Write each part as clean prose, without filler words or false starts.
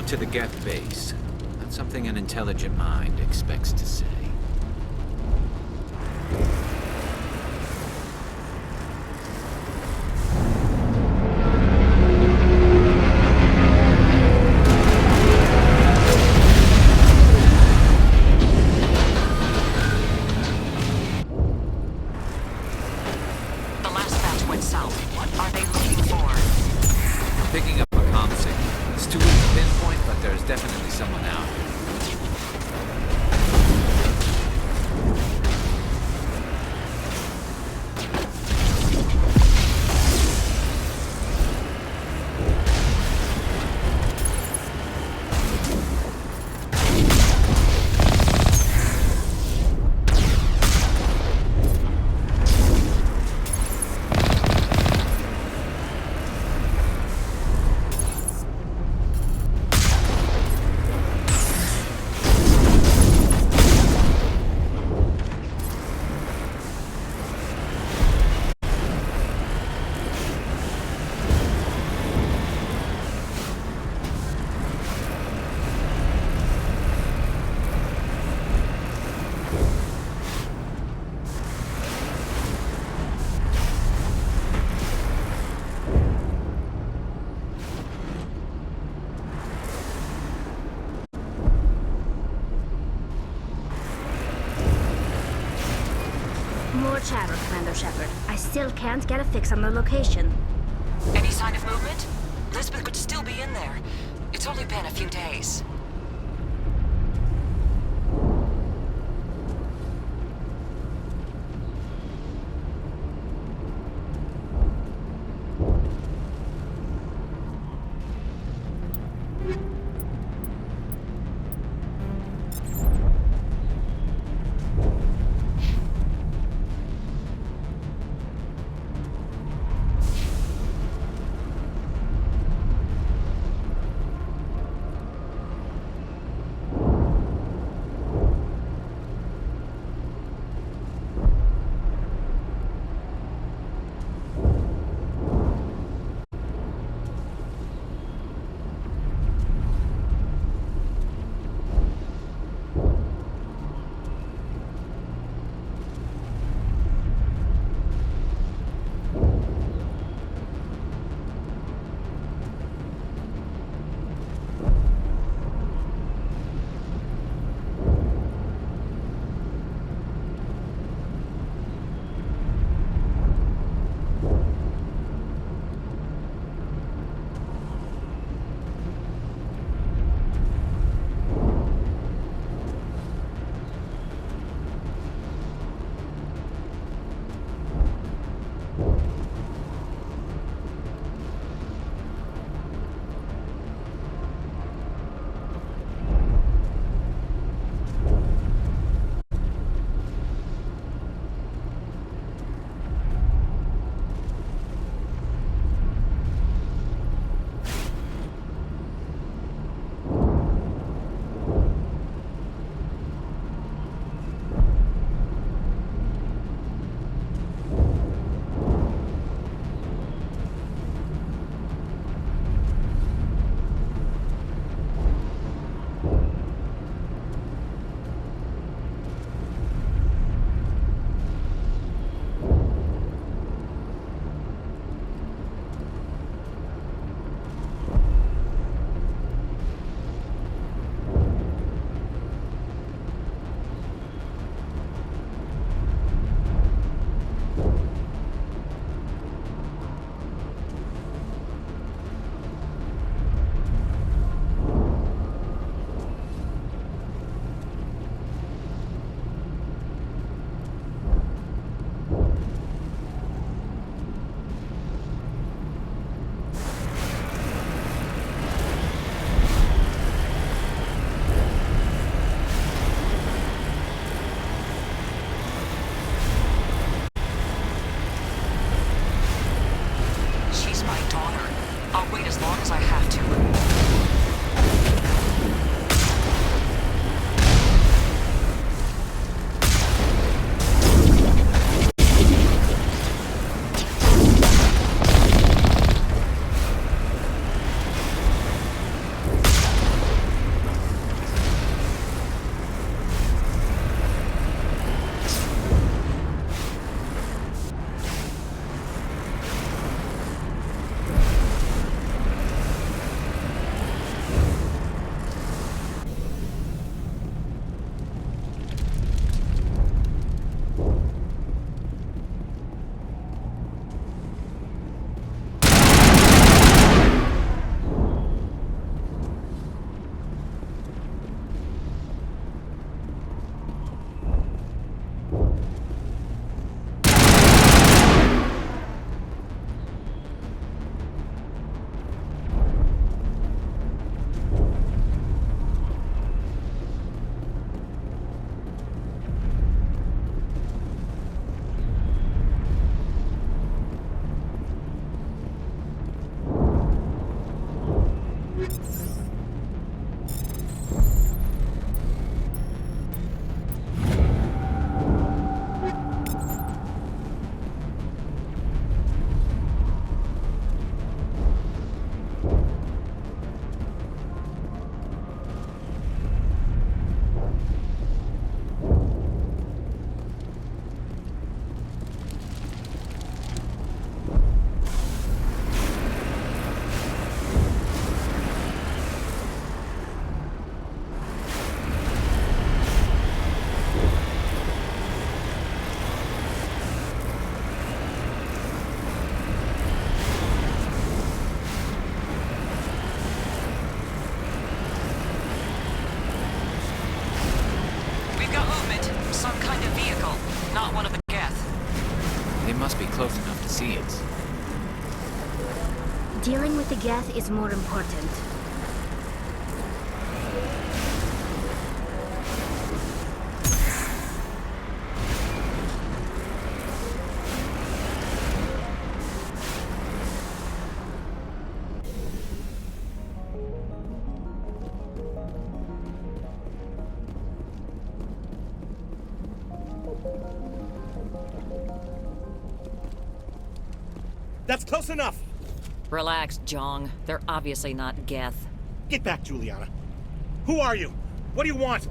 Bound to the Geth base. That's something an intelligent mind expects to say. The last batch went south. What are they looking for? Picking up a comm signal. It's too weak to pinpoint, but there's definitely someone out. More chatter, Commander Shepard. I still can't get a fix on the location. Any sign of movement? Lisbeth could still be in there. It's only been a few days. movement. Some kind of vehicle. Not one of the Geth. They must be close enough to see us. Dealing with the Geth is more important. That's close enough! Relax, Jong. They're obviously not Geth. Get back, Juliana. Who are you? What do you want?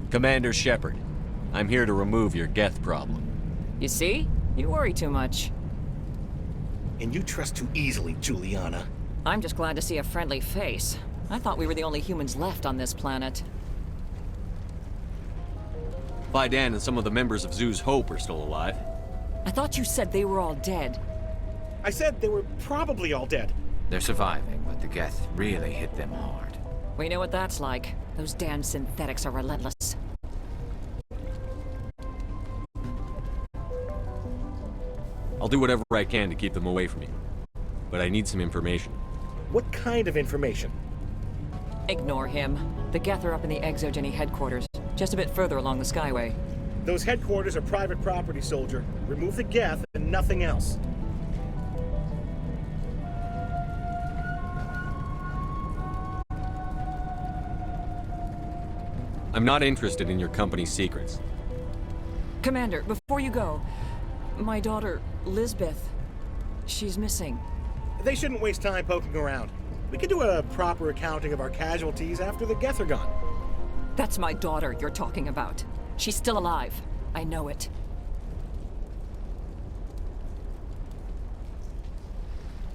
Commander Shepard, I'm here to remove your Geth problem. You see? You worry too much. And you trust too easily, Juliana. I'm just glad to see a friendly face. I thought we were the only humans left on this planet. Vidan and some of the members of Zoo's Hope are still alive. I thought you said they were all dead. I said they were probably all dead. They're surviving, but the Geth really hit them hard. We know what that's like. Those damn synthetics are relentless. I'll do whatever I can to keep them away from you. But I need some information. What kind of information? Ignore him. The Geth are up in the Exogeny headquarters, just a bit further along the Skyway. Those headquarters are private property, soldier. Remove the Geth and nothing else. I'm not interested in your company's secrets. Commander, before you go, my daughter, Lisbeth, she's missing. They shouldn't waste time poking around. We can do a proper accounting of our casualties after the Geth are gone. That's my daughter you're talking about. She's still alive. I know it.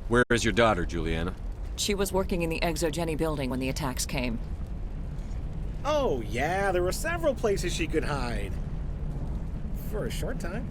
Where is your daughter, Juliana? She was working in the Exogeny building when the attacks came. Oh, yeah, there were several places she could hide. For a short time.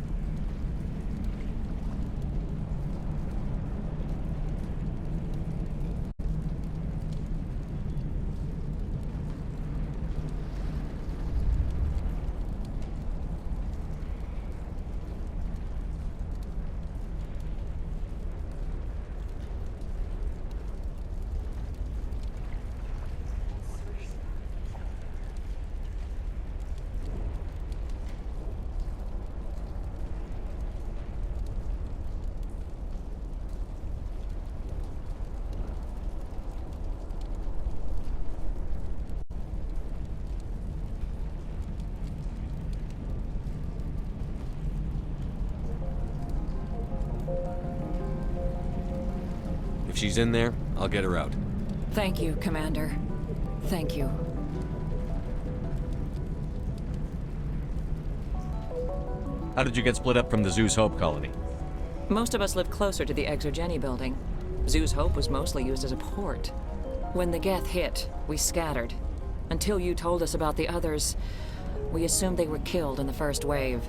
If she's in there, I'll get her out. Thank you, Commander. Thank you. How did you get split up from the Zoo's Hope colony? Most of us lived closer to the Exogeny building. Zoo's Hope was mostly used as a port. When the Geth hit, we scattered. Until you told us about the others, we assumed they were killed in the first wave.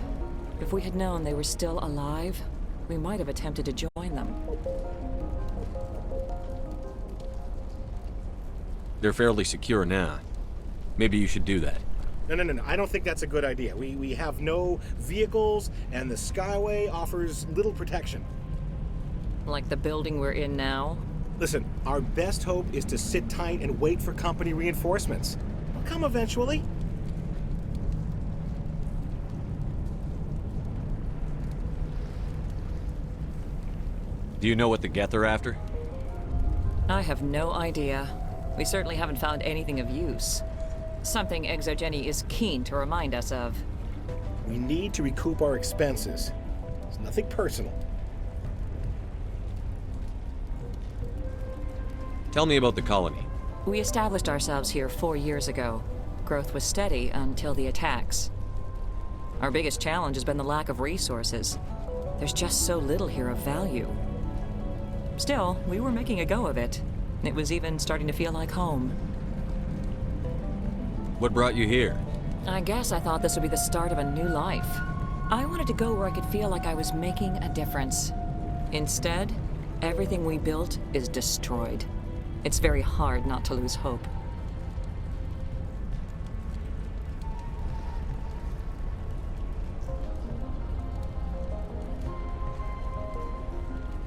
If we had known they were still alive, we might have attempted to join them. They're fairly secure now. Maybe you should do that. No. I don't think that's a good idea. We have no vehicles, and the Skyway offers little protection. Like the building we're in now? Listen, our best hope is to sit tight and wait for company reinforcements. They'll come eventually. Do you know what the Geth are after? I have no idea. We certainly haven't found anything of use. Something Exogeny is keen to remind us of. We need to recoup our expenses. It's nothing personal. Tell me about the colony. We established ourselves here 4 years ago. Growth was steady until the attacks. Our biggest challenge has been the lack of resources. There's just so little here of value. Still, we were making a go of it. It was even starting to feel like home. What brought you here? I guess I thought this would be the start of a new life. I wanted to go where I could feel like I was making a difference. Instead, everything we built is destroyed. It's very hard not to lose hope.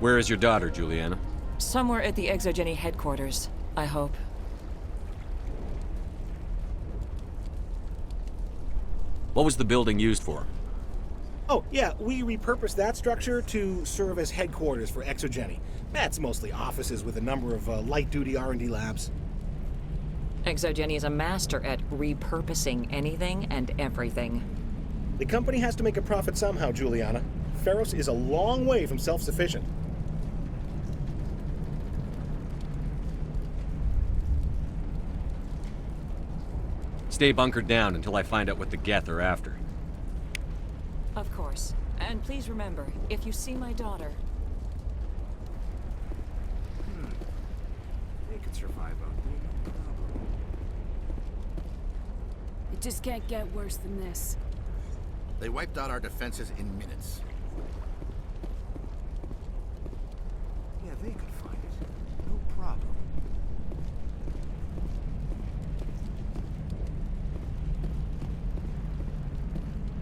Where is your daughter, Juliana? Somewhere at the Exogeny headquarters, I hope. What was the building used for? Oh, yeah, we repurposed that structure to serve as headquarters for Exogeny. That's mostly offices with a number of light-duty R&D labs. Exogeny is a master at repurposing anything and everything. The company has to make a profit somehow, Juliana. Feros is a long way from self-sufficient. Stay bunkered down until I find out what the Geth are after. Of course. And please remember, if you see my daughter... They could survive out there, no problem. It just can't get worse than this. They wiped out our defenses in minutes. Yeah, they could find it. No problem.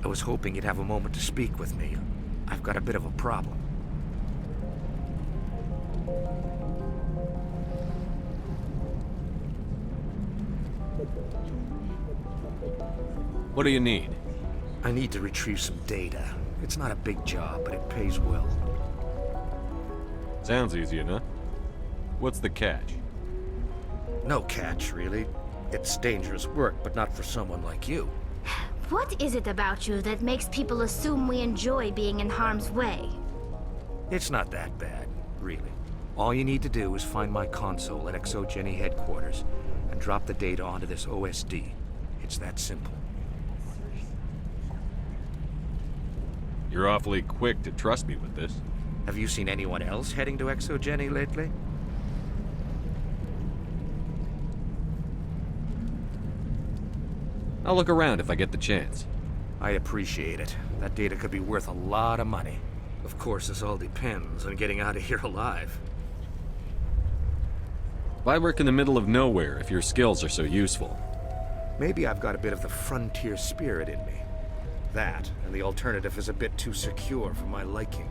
I was hoping you'd have a moment to speak with me. I've got a bit of a problem. What do you need? I need to retrieve some data. It's not a big job, but it pays well. Sounds easy enough. What's the catch? No catch, really. It's dangerous work, but not for someone like you. What is it about you that makes people assume we enjoy being in harm's way? It's not that bad, really. All you need to do is find my console at Exogeny headquarters and drop the data onto this OSD. It's that simple. You're awfully quick to trust me with this. Have you seen anyone else heading to Exogeny lately? I'll look around if I get the chance. I appreciate it. That data could be worth a lot of money. Of course, this all depends on getting out of here alive. Why work in the middle of nowhere if your skills are so useful? Maybe I've got a bit of the frontier spirit in me. That, and the alternative is a bit too secure for my liking.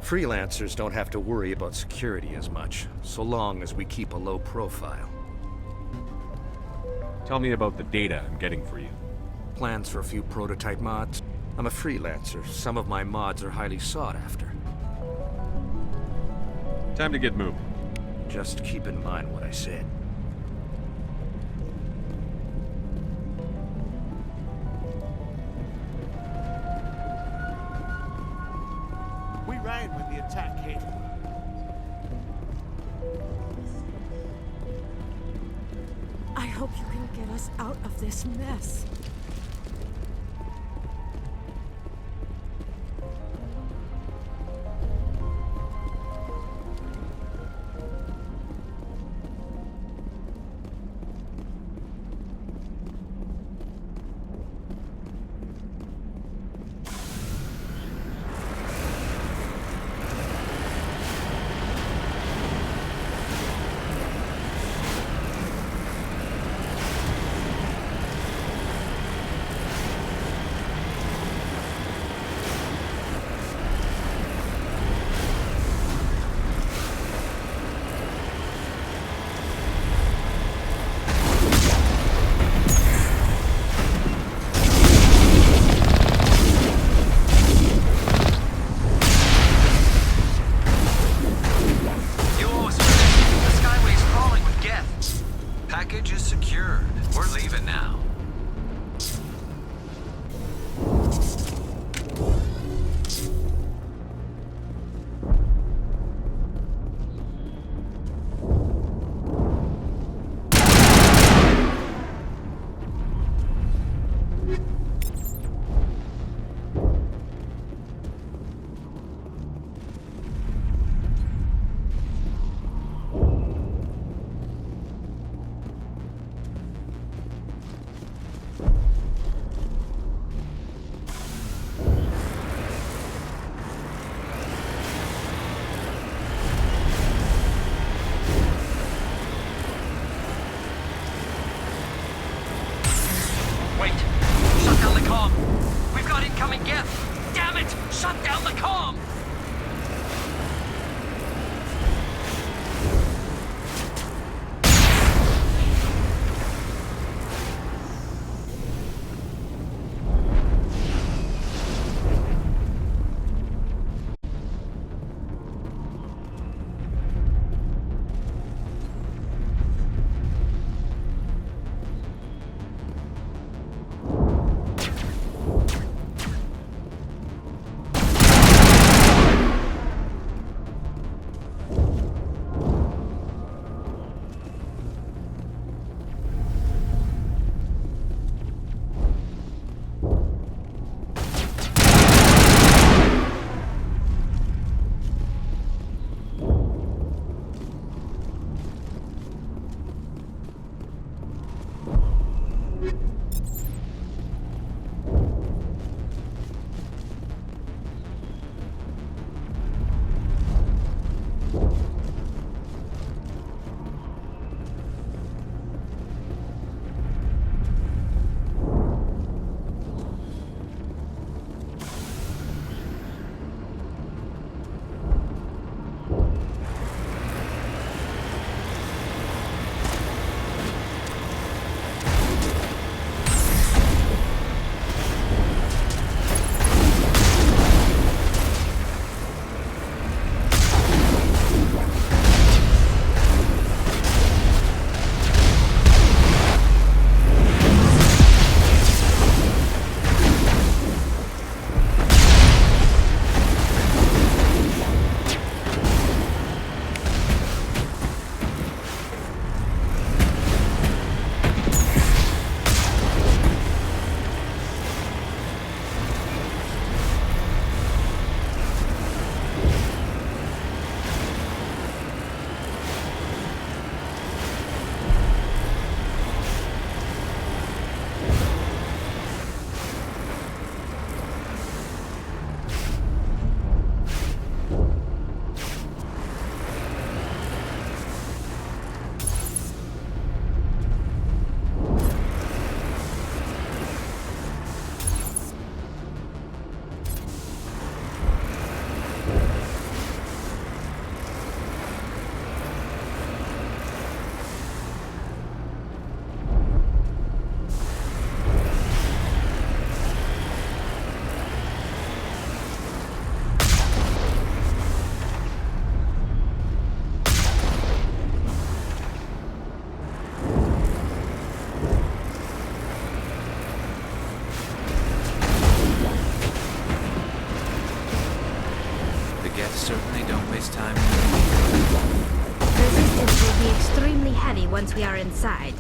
Freelancers don't have to worry about security as much, so long as we keep a low profile. Tell me about the data I'm getting for you. Plans for a few prototype mods? I'm a freelancer. Some of my mods are highly sought after. Time to get moving. Just keep in mind what I said. We ran when the attack hit. I hope you can get us out of this mess. Package is secured. We're leaving now. Wait! Shut down the comm! We've got incoming Geth! Damn it! Shut down the comm! once we are inside.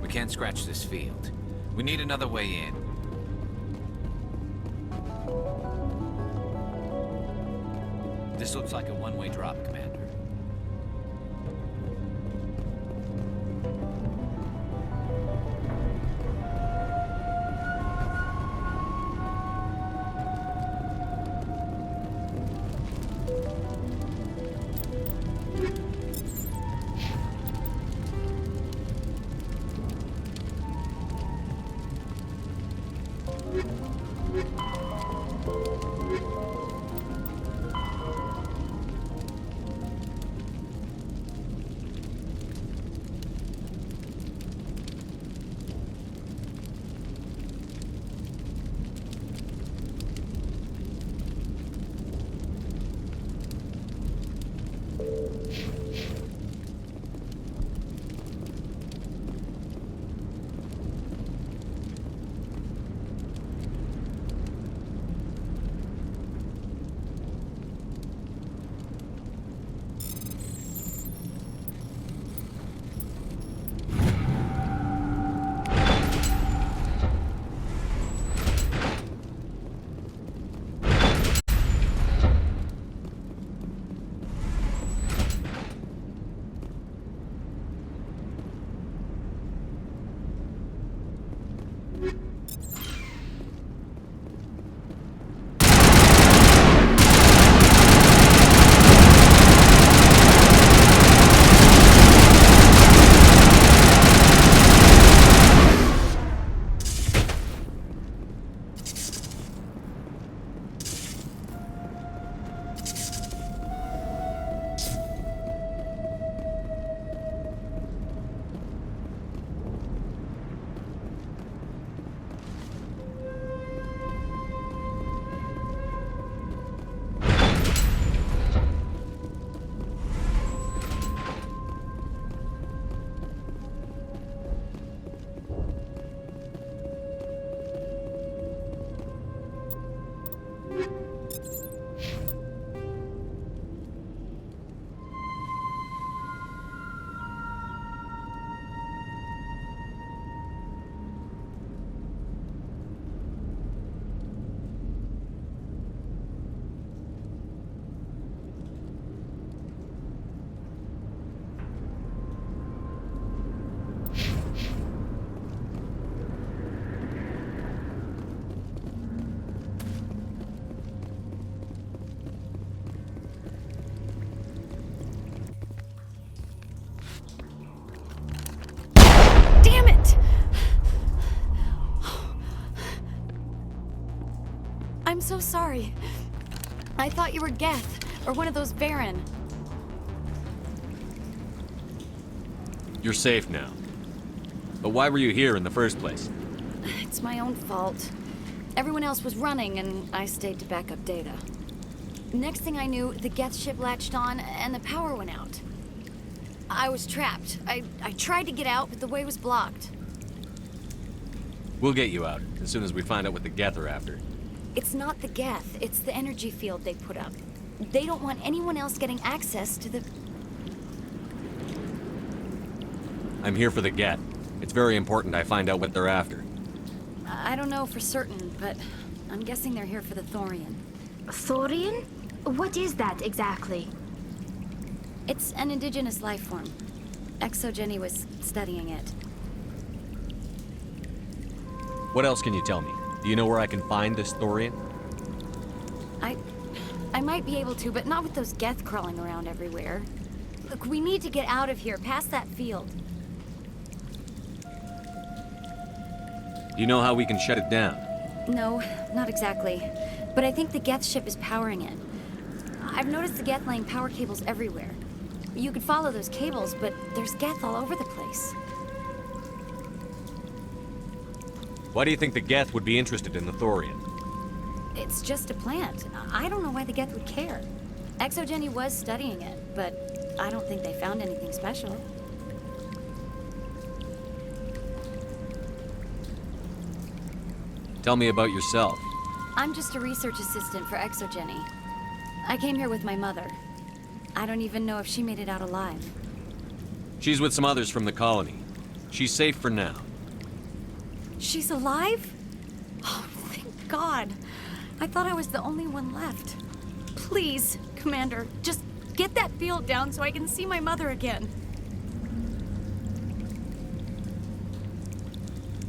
We can't scratch this field. We need another way in. This looks like a one-way drop, Commander. I'm so sorry. I thought you were Geth, or one of those Varen. You're safe now. But why were you here in the first place? It's my own fault. Everyone else was running, and I stayed to back up data. Next thing I knew, the Geth ship latched on and the power went out. I was trapped. I tried to get out, but the way was blocked. We'll get you out, as soon as we find out what the Geth are after. It's not the Geth, it's the energy field they put up. They don't want anyone else getting access to the... I'm here for the Geth. It's very important I find out what they're after. I don't know for certain, but I'm guessing they're here for the Thorian. Thorian? What is that exactly? It's an indigenous life form. Exogeny was studying it. What else can you tell me? Do you know where I can find this Thorian? I might be able to, but not with those Geth crawling around everywhere. Look, we need to get out of here, past that field. Do you know how we can shut it down? No, not exactly. But I think the Geth ship is powering it. I've noticed the Geth laying power cables everywhere. You could follow those cables, but there's Geth all over the place. Why do you think the Geth would be interested in the Thorian? It's just a plant. I don't know why the Geth would care. Exogeny was studying it, but I don't think they found anything special. Tell me about yourself. I'm just a research assistant for Exogeny. I came here with my mother. I don't even know if she made it out alive. She's with some others from the colony. She's safe for now. She's alive? Oh, thank God. I thought I was the only one left. Please, Commander, just get that field down so I can see my mother again.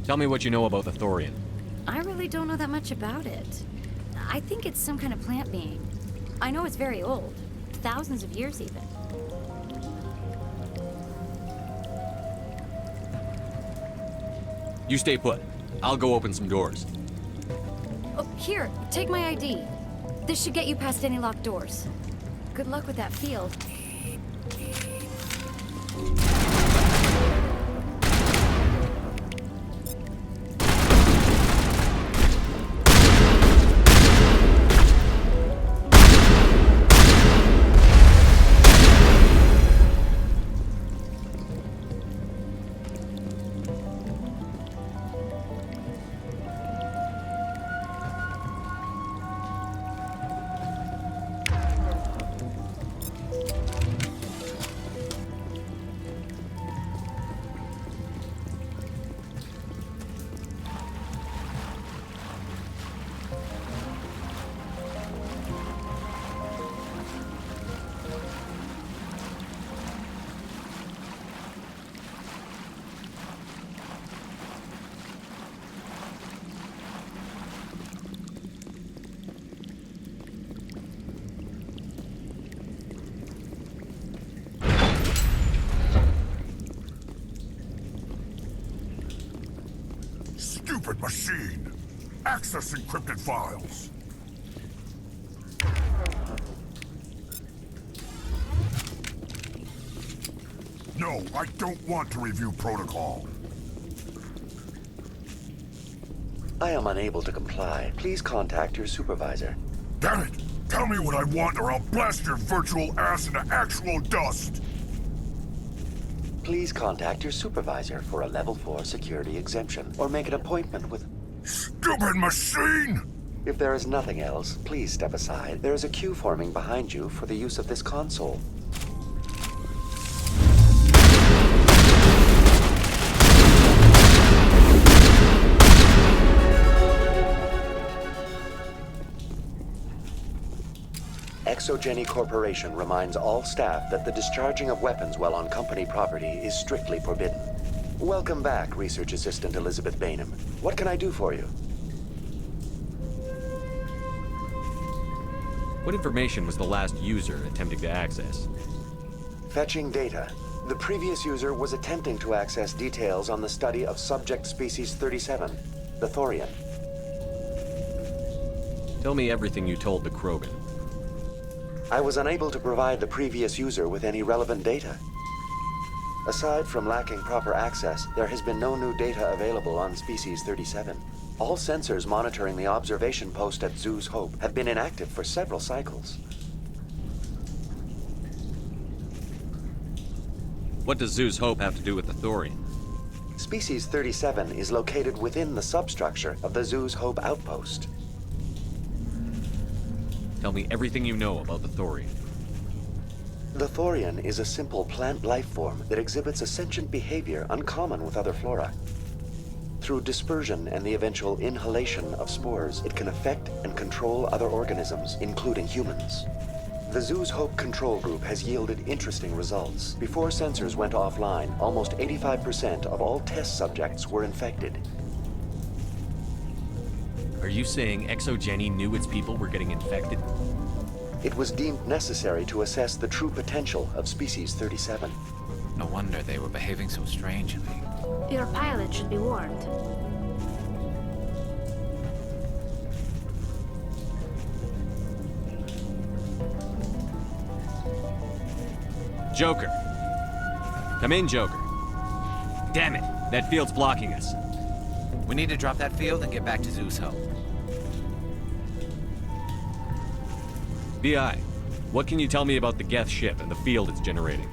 Tell me what you know about the Thorian. I really don't know that much about it. I think it's some kind of plant being. I know it's very old. Thousands of years, even. You stay put. I'll go open some doors. Oh, here, take my ID. This should get you past any locked doors. Good luck with that field. Stupid machine! Access encrypted files! No, I don't want to review protocol. I am unable to comply. Please contact your supervisor. Damn it! Tell me what I want or I'll blast your virtual ass into actual dust! Please contact your supervisor for a level 4 security exemption, or make an appointment with... Stupid machine! If there is nothing else, please step aside. There is a queue forming behind you for the use of this console. Exogeny Corporation reminds all staff that the discharging of weapons while on company property is strictly forbidden. Welcome back, Research Assistant Elizabeth Bainham. What can I do for you? What information was the last user attempting to access? Fetching data. The previous user was attempting to access details on the study of subject species 37, the Thorian. Tell me everything you told the Krogan. I was unable to provide the previous user with any relevant data. Aside from lacking proper access, there has been no new data available on Species 37. All sensors monitoring the observation post at Zoo's Hope have been inactive for several cycles. What does Zeus Hope have to do with the Thorian? Species 37 is located within the substructure of the Zeus Hope outpost. Tell me everything you know about the Thorian. The Thorian is a simple plant life form that exhibits a sentient behavior uncommon with other flora. Through dispersion and the eventual inhalation of spores, it can affect and control other organisms, including humans. The Zeus Hope control group has yielded interesting results. Before sensors went offline, almost 85% of all test subjects were infected. Are you saying ExoGeni knew its people were getting infected? It was deemed necessary to assess the true potential of Species 37. No wonder they were behaving so strangely. Your pilot should be warned. Joker. Come in, Joker. Damn it, that field's blocking us. We need to drop that field and get back to Zeus Hope. BI, what can you tell me about the Geth ship and the field it's generating?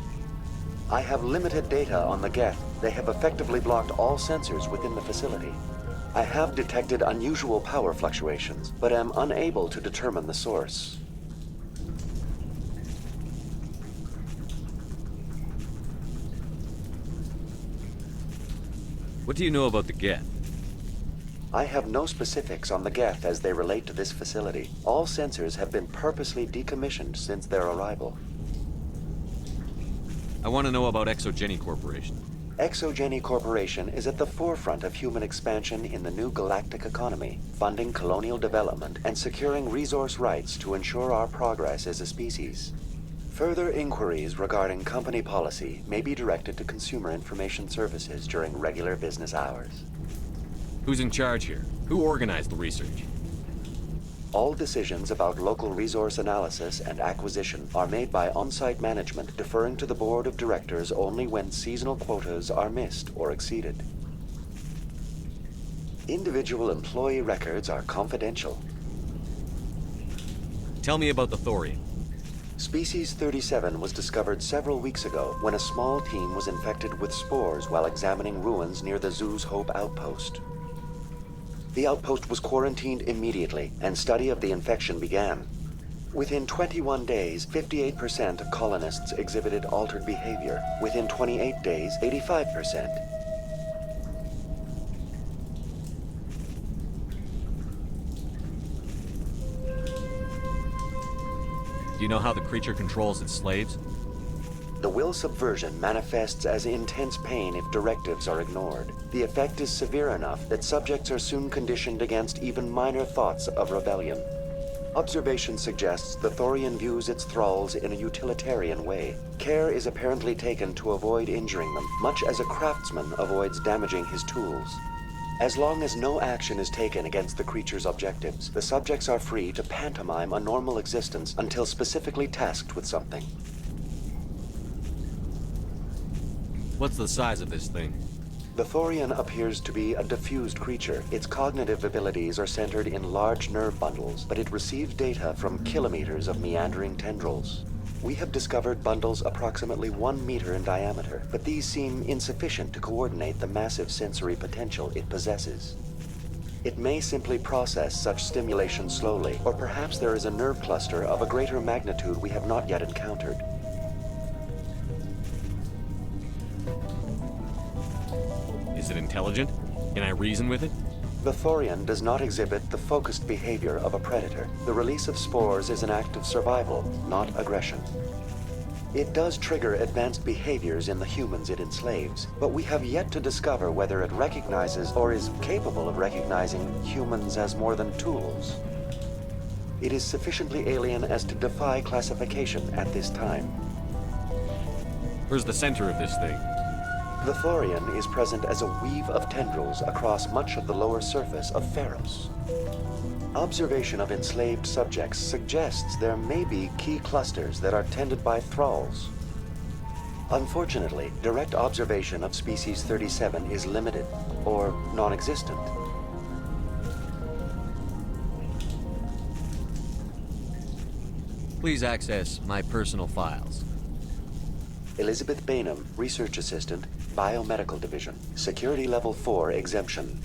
I have limited data on the Geth. They have effectively blocked all sensors within the facility. I have detected unusual power fluctuations, but am unable to determine the source. What do you know about the Geth? I have no specifics on the Geth as they relate to this facility. All sensors have been purposely decommissioned since their arrival. I want to know about ExoGeni Corporation. ExoGeni Corporation is at the forefront of human expansion in the new galactic economy, funding colonial development and securing resource rights to ensure our progress as a species. Further inquiries regarding company policy may be directed to Consumer Information Services during regular business hours. Who's in charge here? Who organized the research? All decisions about local resource analysis and acquisition are made by on-site management, deferring to the board of directors only when seasonal quotas are missed or exceeded. Individual employee records are confidential. Tell me about the Thorian. Species 37 was discovered several weeks ago when a small team was infected with spores while examining ruins near the Zeus Hope outpost. The outpost was quarantined immediately, and study of the infection began. Within 21 days, 58% of colonists exhibited altered behavior. Within 28 days, 85%. Do you know how the creature controls its slaves? The will subversion manifests as intense pain if directives are ignored. The effect is severe enough that subjects are soon conditioned against even minor thoughts of rebellion. Observation suggests the Thorian views its thralls in a utilitarian way. Care is apparently taken to avoid injuring them, much as a craftsman avoids damaging his tools. As long as no action is taken against the creature's objectives, the subjects are free to pantomime a normal existence until specifically tasked with something. What's the size of this thing? The Thorian appears to be a diffused creature. Its cognitive abilities are centered in large nerve bundles, but it receives data from kilometers of meandering tendrils. We have discovered bundles approximately 1 meter in diameter, but these seem insufficient to coordinate the massive sensory potential it possesses. It may simply process such stimulation slowly, or perhaps there is a nerve cluster of a greater magnitude we have not yet encountered. Is it intelligent? Can I reason with it? The Thorian does not exhibit the focused behavior of a predator. The release of spores is an act of survival, not aggression. It does trigger advanced behaviors in the humans it enslaves, but we have yet to discover whether it recognizes or is capable of recognizing humans as more than tools. It is sufficiently alien as to defy classification at this time. Where's the center of this thing? The Thorian is present as a weave of tendrils across much of the lower surface of Pharos. Observation of enslaved subjects suggests there may be key clusters that are tended by thralls. Unfortunately, direct observation of Species 37 is limited, or non-existent. Please access my personal files. Elizabeth Bainham, Research Assistant, Biomedical Division, Security Level 4 exemption.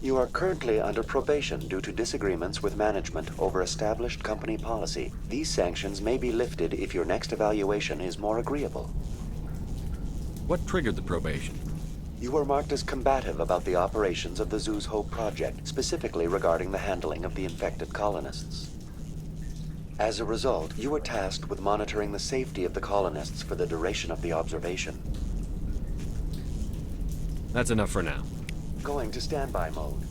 You are currently under probation due to disagreements with management over established company policy. These sanctions may be lifted if your next evaluation is more agreeable. What triggered the probation? You were marked as combative about the operations of the Zoo's Hope project, specifically regarding the handling of the infected colonists. As a result, you were tasked with monitoring the safety of the colonists for the duration of the observation. That's enough for now. Going to standby mode.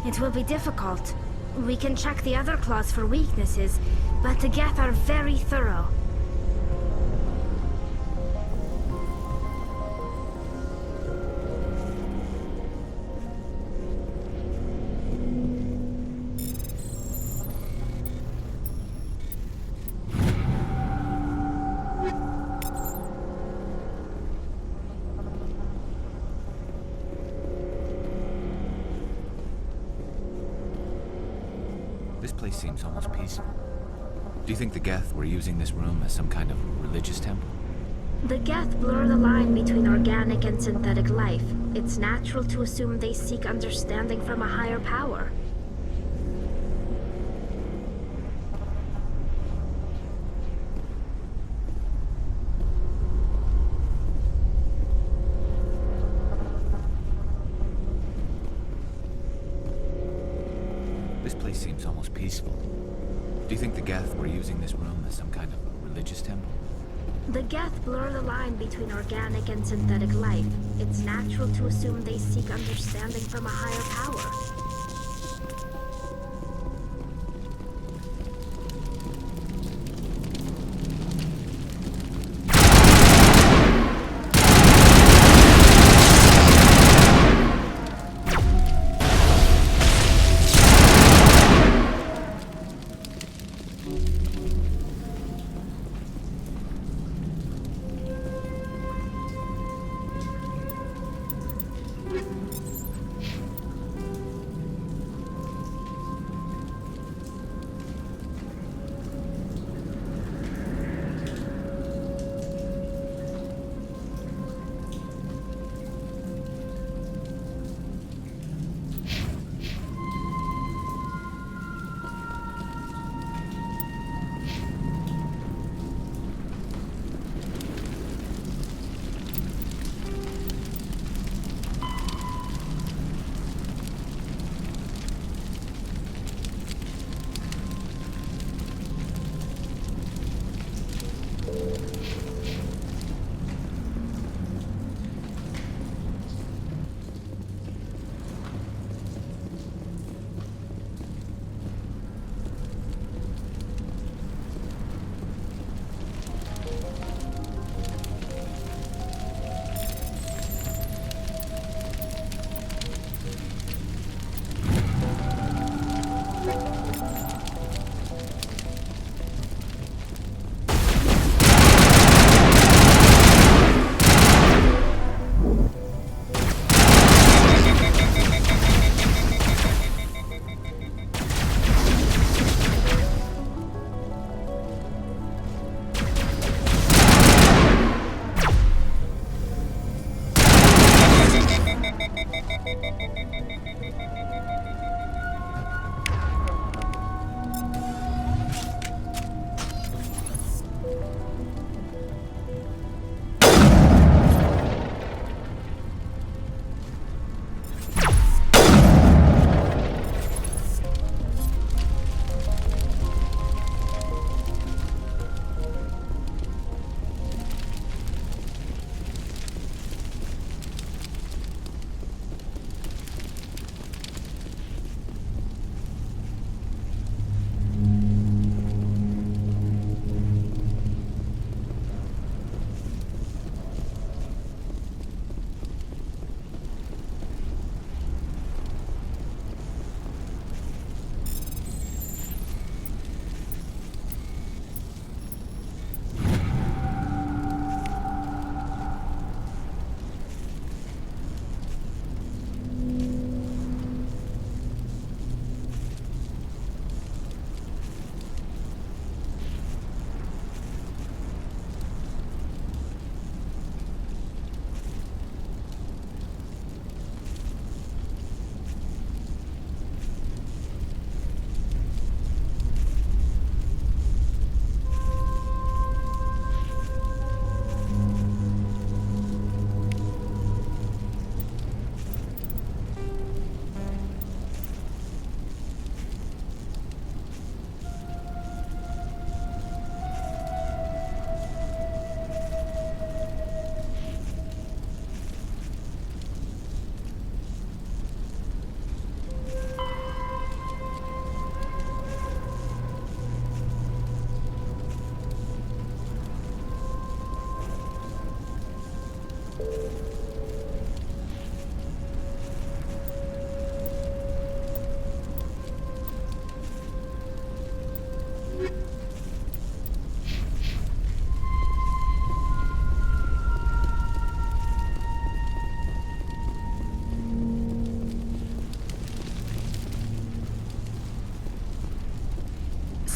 It will be difficult. We can check the other claws for weaknesses, but the Geth are very thorough. This place seems almost peaceful. Do you think the Geth were using this room as some kind of religious temple? The Geth blur the line between organic and synthetic life. It's natural to assume they seek understanding from a higher power. This place seems almost peaceful. Do you think the Geth were using this room as some kind of religious temple? The Geth blur the line between organic and synthetic life. It's natural to assume they seek understanding from a higher power.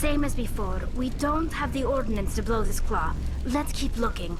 Same as before. We don't have the ordnance to blow this claw. Let's keep looking.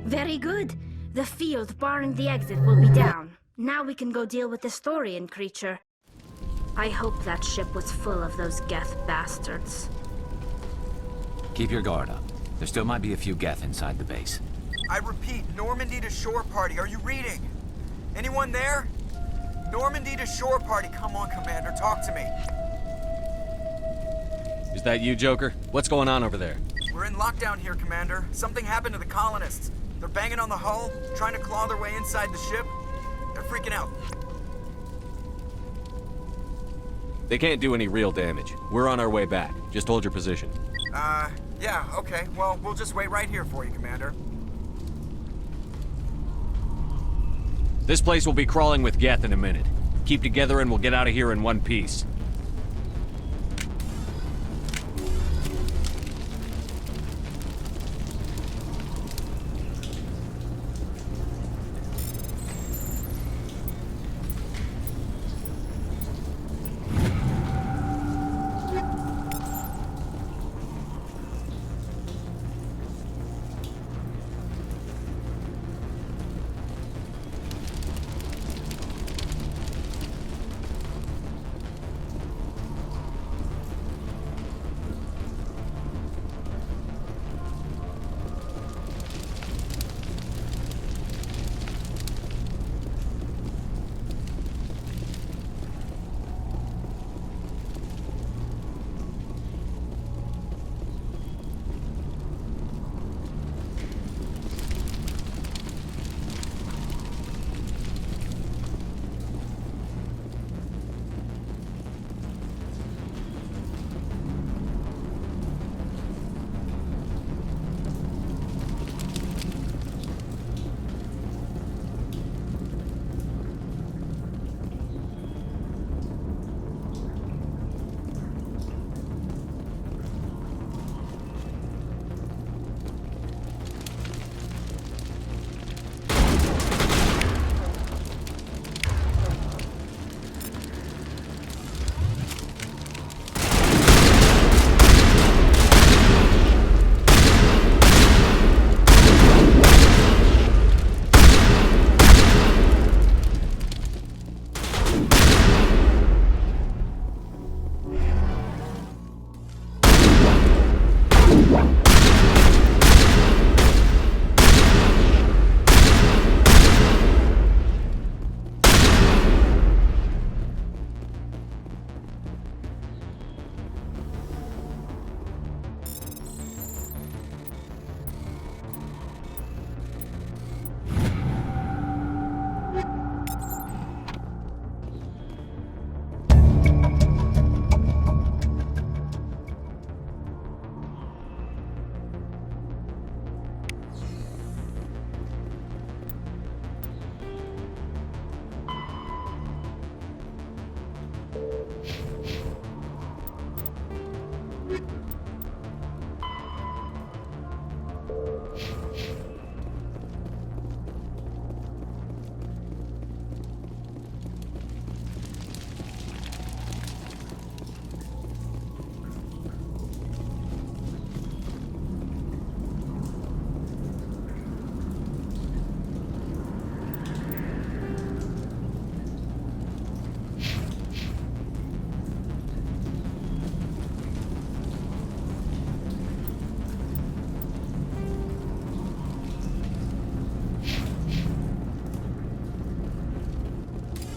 Very good. The field barring the exit will be down. Now we can go deal with this Thorian creature. I hope that ship was full of those Geth bastards. Keep your guard up. There still might be a few Geth inside the base. I repeat, Normandy to shore party. Are you reading? Anyone there? Normandy to shore party. Come on, Commander, talk to me. Is that you, Joker? What's going on over there? We're in lockdown here, Commander. Something happened to the colonists. They're banging on the hull, trying to claw their way inside the ship. They're freaking out. They can't do any real damage. We're on our way back. Just hold your position. Yeah, okay. Well, we'll just wait right here for you, Commander. This place will be crawling with Geth in a minute. Keep together and we'll get out of here in one piece.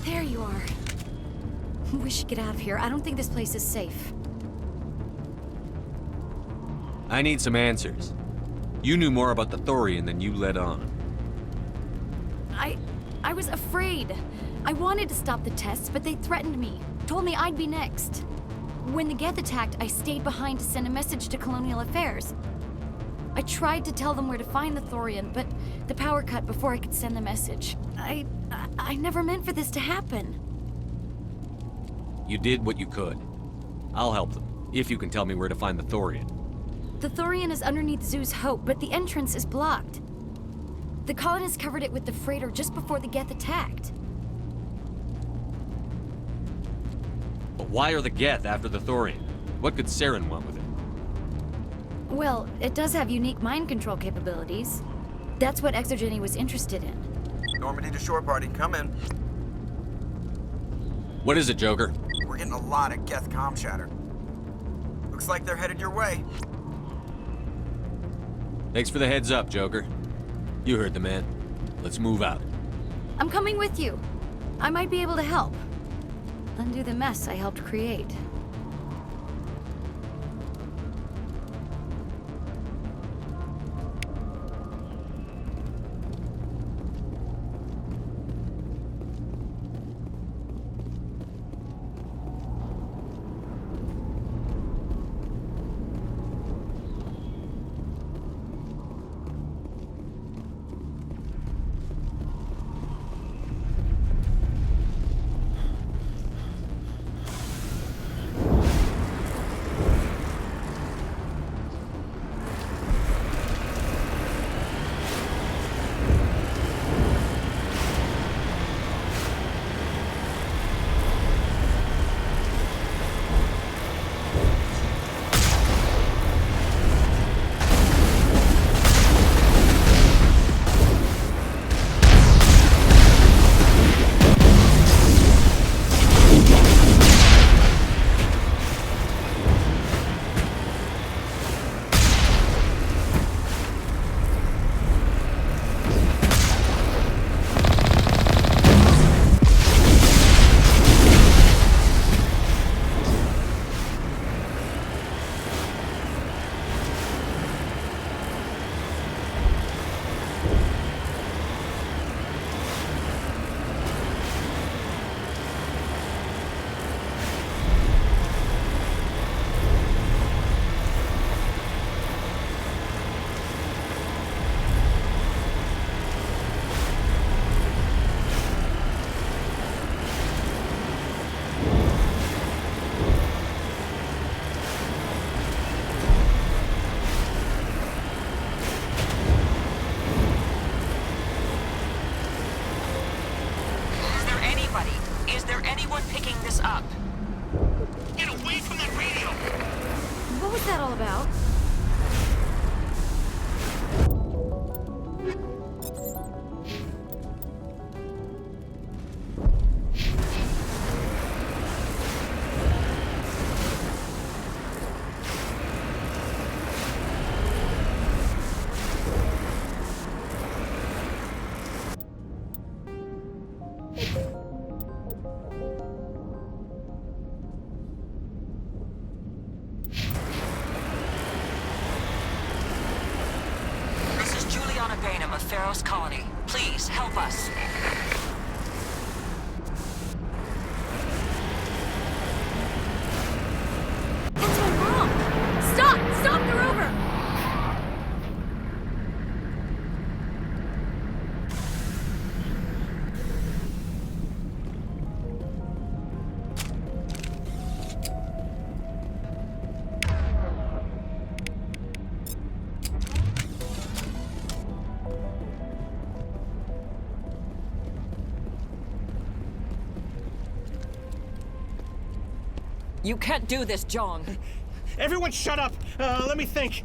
There you are. We should get out of here. I don't think this place is safe. I need some answers. You knew more about the Thorian than you let on. I was afraid. I wanted to stop the tests, but they threatened me. Told me I'd be next. When the Geth attacked, I stayed behind to send a message to Colonial Affairs. I tried to tell them where to find the Thorian, but the power cut before I could send the message. I never meant for this to happen. You did what you could. I'll help them, if you can tell me where to find the Thorian. The Thorian is underneath Zoo's Hope, but the entrance is blocked. The colonists covered it with the freighter just before the Geth attacked. But why are the Geth after the Thorian? What could Saren want with it? Well, it does have unique mind control capabilities. That's what Exogeny was interested in. Normandy to shore party, come in. What is it, Joker? We're getting a lot of Geth comm chatter. Looks like they're headed your way. Thanks for the heads up, Joker. You heard the man. Let's move out. I'm coming with you. I might be able to help. Undo the mess I helped create. Is there anyone picking this up? Get away from that radio! What was that all about? Bainham of Pharaoh's colony. Please, help us. That's my mom! Stop! Stop the rover! You can't do this, Jong. Everyone shut up! Let me think.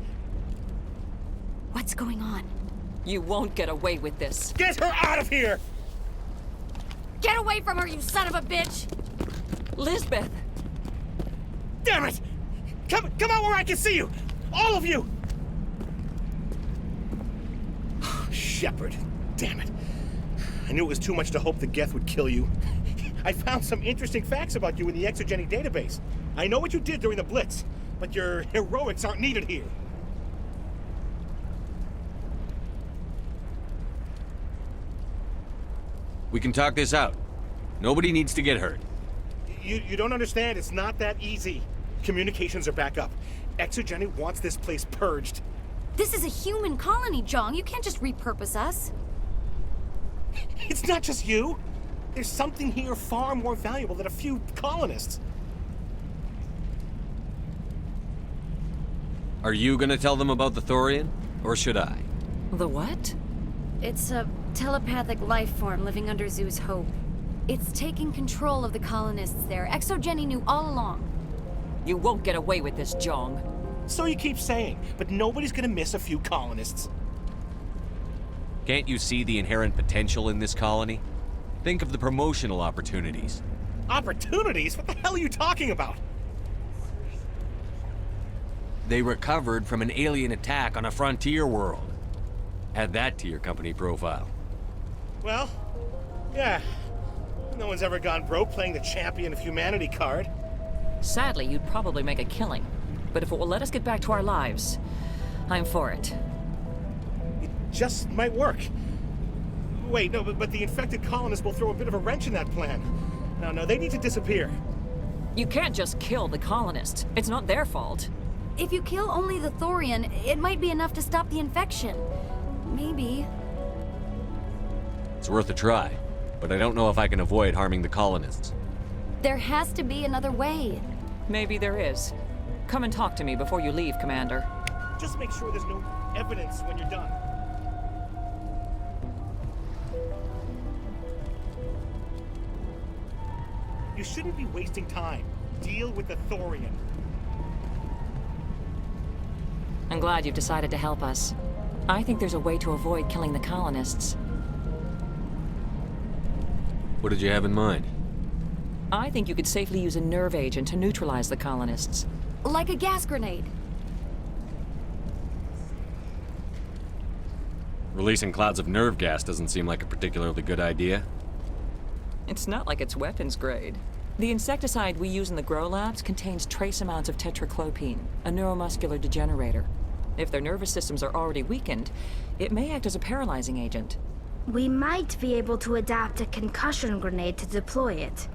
What's going on? You won't get away with this. Get her out of here! Get away from her, you son of a bitch! Lisbeth! Damn it! Come out where I can see you! All of you! Shepard, damn it. I knew it was too much to hope the Geth would kill you. I found some interesting facts about you in the Exogeny database. I know what you did during the Blitz, but your heroics aren't needed here. We can talk this out. Nobody needs to get hurt. You don't understand. It's not that easy. Communications are back up. Exogeny wants this place purged. This is a human colony, Jong. You can't just repurpose us. It's not just you. There's something here far more valuable than a few colonists. Are you gonna tell them about the Thorian? Or should I? The what? It's a telepathic life form living under Zeus Hope. It's taking control of the colonists there. Exogeny knew all along. You won't get away with this, Jong. So you keep saying, but nobody's gonna miss a few colonists. Can't you see the inherent potential in this colony? Think of the promotional opportunities. Opportunities? What the hell are you talking about? They recovered from an alien attack on a frontier world. Add that to your company profile. Well, yeah. No one's ever gone broke playing the champion of humanity card. Sadly, you'd probably make a killing. But if it will let us get back to our lives, I'm for it. It just might work. Wait, no, but the infected colonists will throw a bit of a wrench in that plan. No, they need to disappear. You can't just kill the colonists. It's not their fault. If you kill only the Thorian, it might be enough to stop the infection. Maybe. It's worth a try, but I don't know if I can avoid harming the colonists. There has to be another way. Maybe there is. Come and talk to me before you leave, Commander. Just make sure there's no evidence when you're done. You shouldn't be wasting time. Deal with the Thorian. I'm glad you've decided to help us. I think there's a way to avoid killing the colonists. What did you have in mind? I think you could safely use a nerve agent to neutralize the colonists. Like a gas grenade. Releasing clouds of nerve gas doesn't seem like a particularly good idea. It's not like it's weapons grade. The insecticide we use in the grow labs contains trace amounts of tetraclopine, a neuromuscular degenerator. If their nervous systems are already weakened, it may act as a paralyzing agent. We might be able to adapt a concussion grenade to deploy it.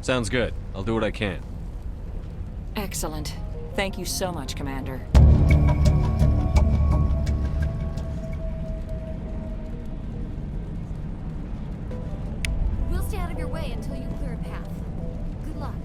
Sounds good. I'll do what I can. Excellent. Thank you so much, Commander. We'll stay out of your way until you clear a path. Good luck.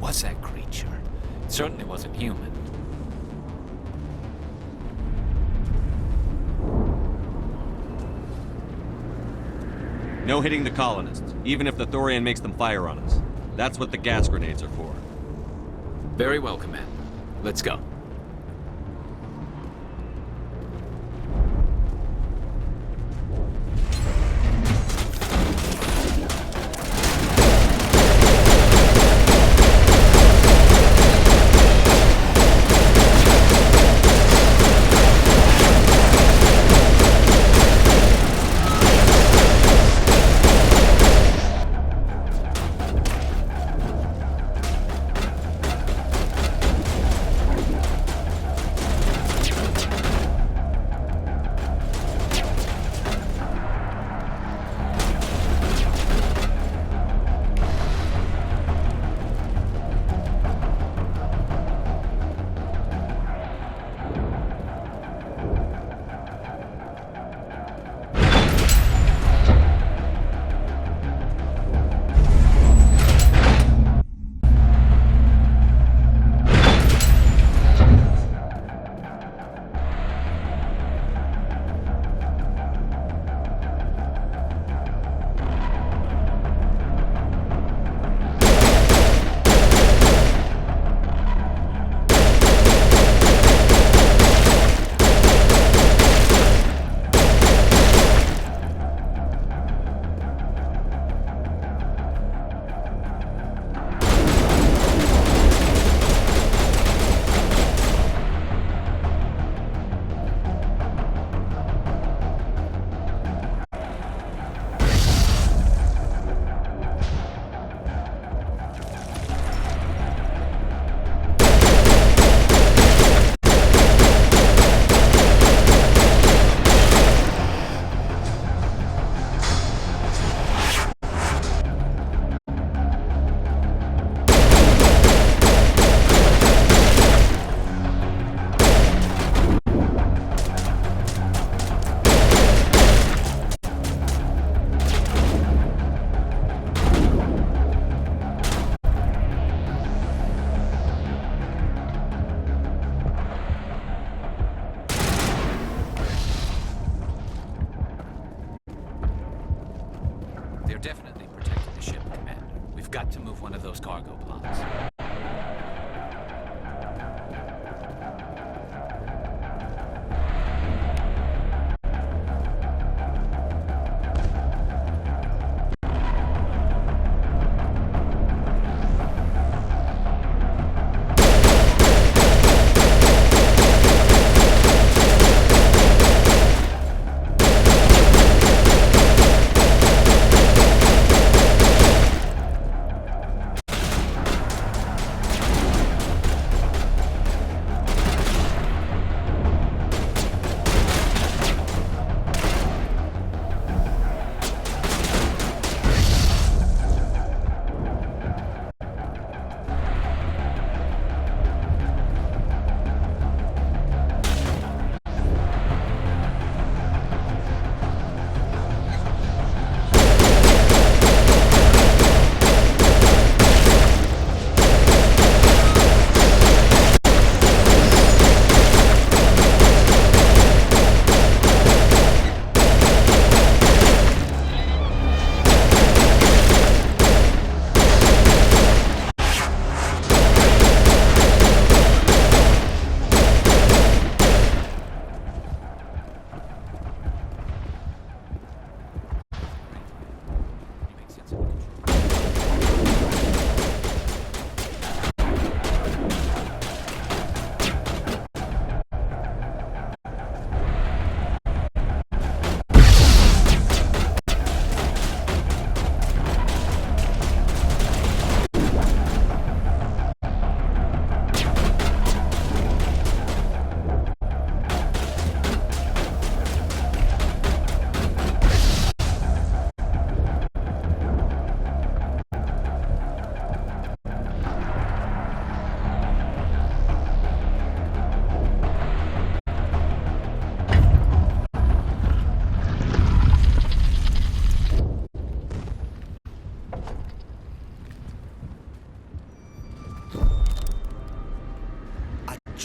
was that creature? It certainly wasn't human. No hitting the colonists, even if the Thorian makes them fire on us. That's what the gas grenades are for. Very well, Commander. Let's go. They're definitely protecting the ship, Commander. We've got to move one of those cargo pods.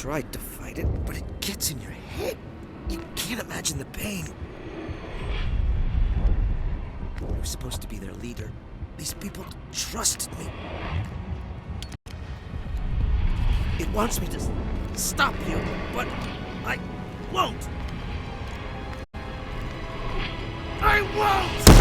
tried to fight it, but it gets in your head. You can't imagine the pain. I was supposed to be their leader. These people trusted me. It wants me to stop you, but I won't. I won't!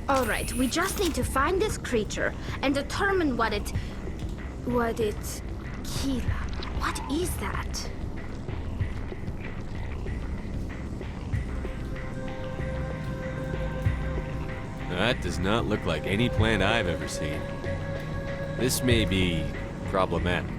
All right, we just need to find this creature and determine what it... Kira, what is that? That does not look like any plant I've ever seen. This may be problematic.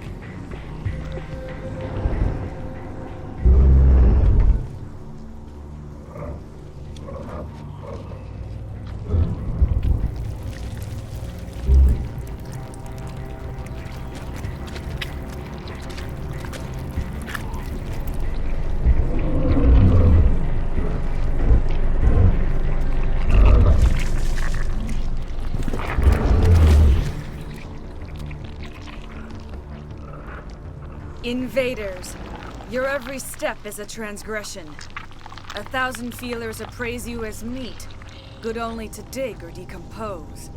Invaders, your every step is a transgression. 1,000 feelers appraise you as meat, good only to dig or decompose.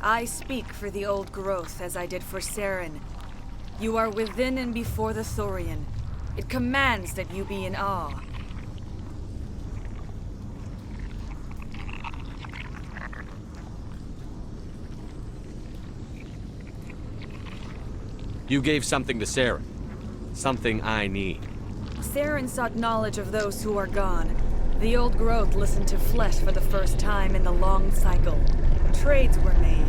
I speak for the old growth as I did for Saren. You are within and before the Thorian. It commands that you be in awe. You gave something to Saren. Something I need. Saren sought knowledge of those who are gone. The old growth listened to flesh for the first time in the long cycle. Trades were made.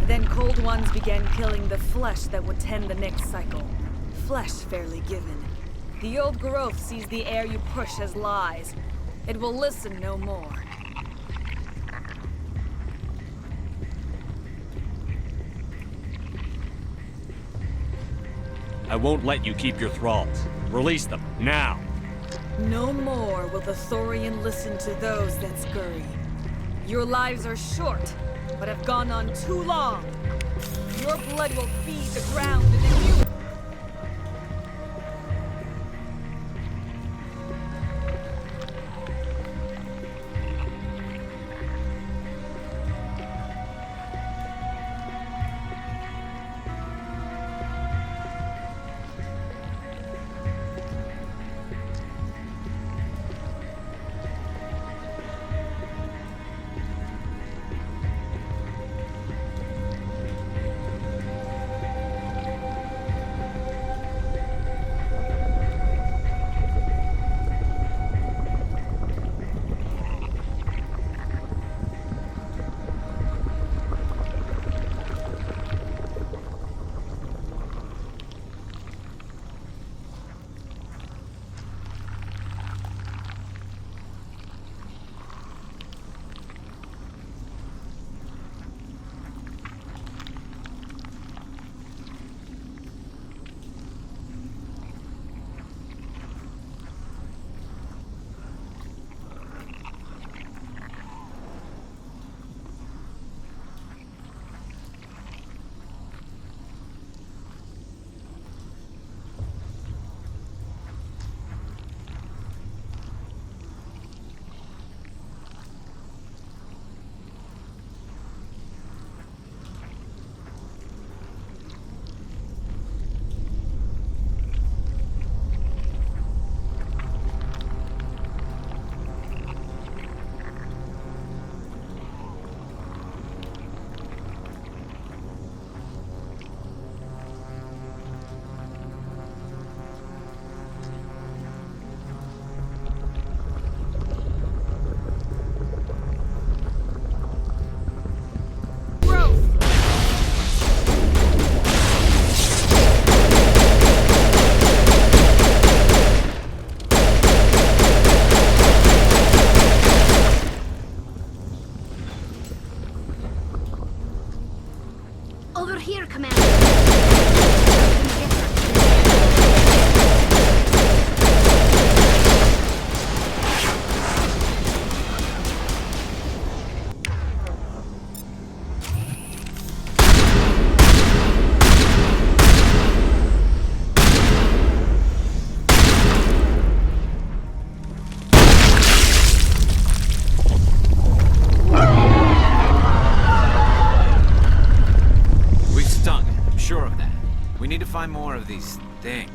Then Cold Ones began killing the flesh that would tend the next cycle. Flesh fairly given. The old growth sees the air you push as lies. It will listen no more. I won't let you keep your thralls. Release them, now! No more will the Thorian listen to those that scurry. Your lives are short, but have gone on too long. Your blood will feed the ground and then you... Over here, Commander. We've stung, I'm sure of that. We need to find more of these things.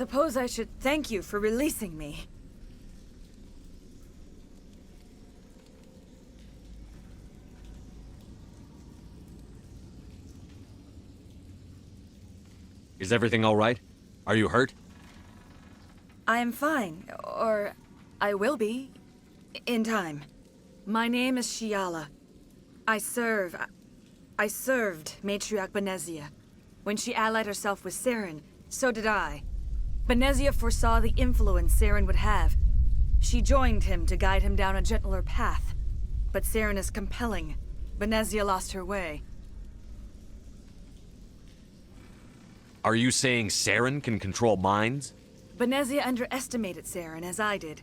suppose I should thank you for releasing me. Is everything all right? Are you hurt? I am fine, or I will be, in time. My name is Shiala. I served Matriarch Benezia. When she allied herself with Saren, so did I. Benezia foresaw the influence Saren would have. She joined him to guide him down a gentler path. But Saren is compelling. Benezia lost her way. Are you saying Saren can control minds? Benezia underestimated Saren, as I did.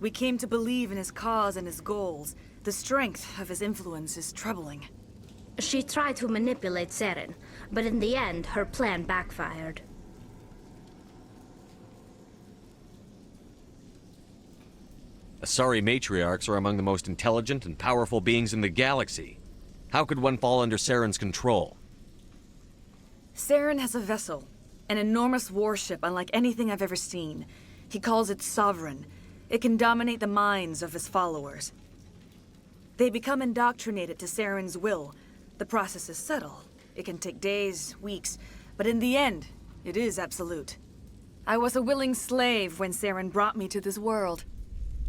We came to believe in his cause and his goals. The strength of his influence is troubling. She tried to manipulate Saren, but in the end, her plan backfired. Asari matriarchs are among the most intelligent and powerful beings in the galaxy. How could one fall under Saren's control? Saren has a vessel, an enormous warship unlike anything I've ever seen. He calls it Sovereign. It can dominate the minds of his followers. They become indoctrinated to Saren's will. The process is subtle. It can take days, weeks, but in the end, it is absolute. I was a willing slave when Saren brought me to this world.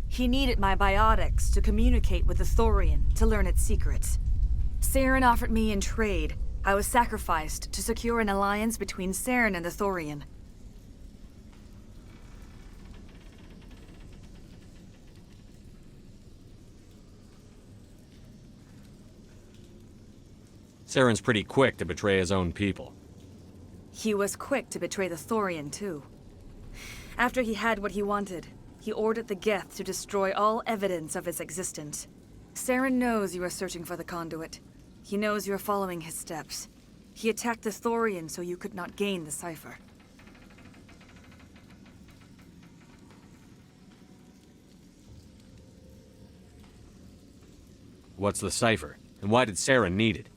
He needed my biotics to communicate with the Thorian, to learn its secrets. Saren offered me in trade. I was sacrificed to secure an alliance between Saren and the Thorian. Saren's pretty quick to betray his own people. He was quick to betray the Thorian, too. After he had what he wanted, he ordered the Geth to destroy all evidence of its existence. Saren knows you are searching for the conduit. He knows you are following his steps. He attacked the Thorian so you could not gain the cipher. What's the cipher? And why did Saren need it?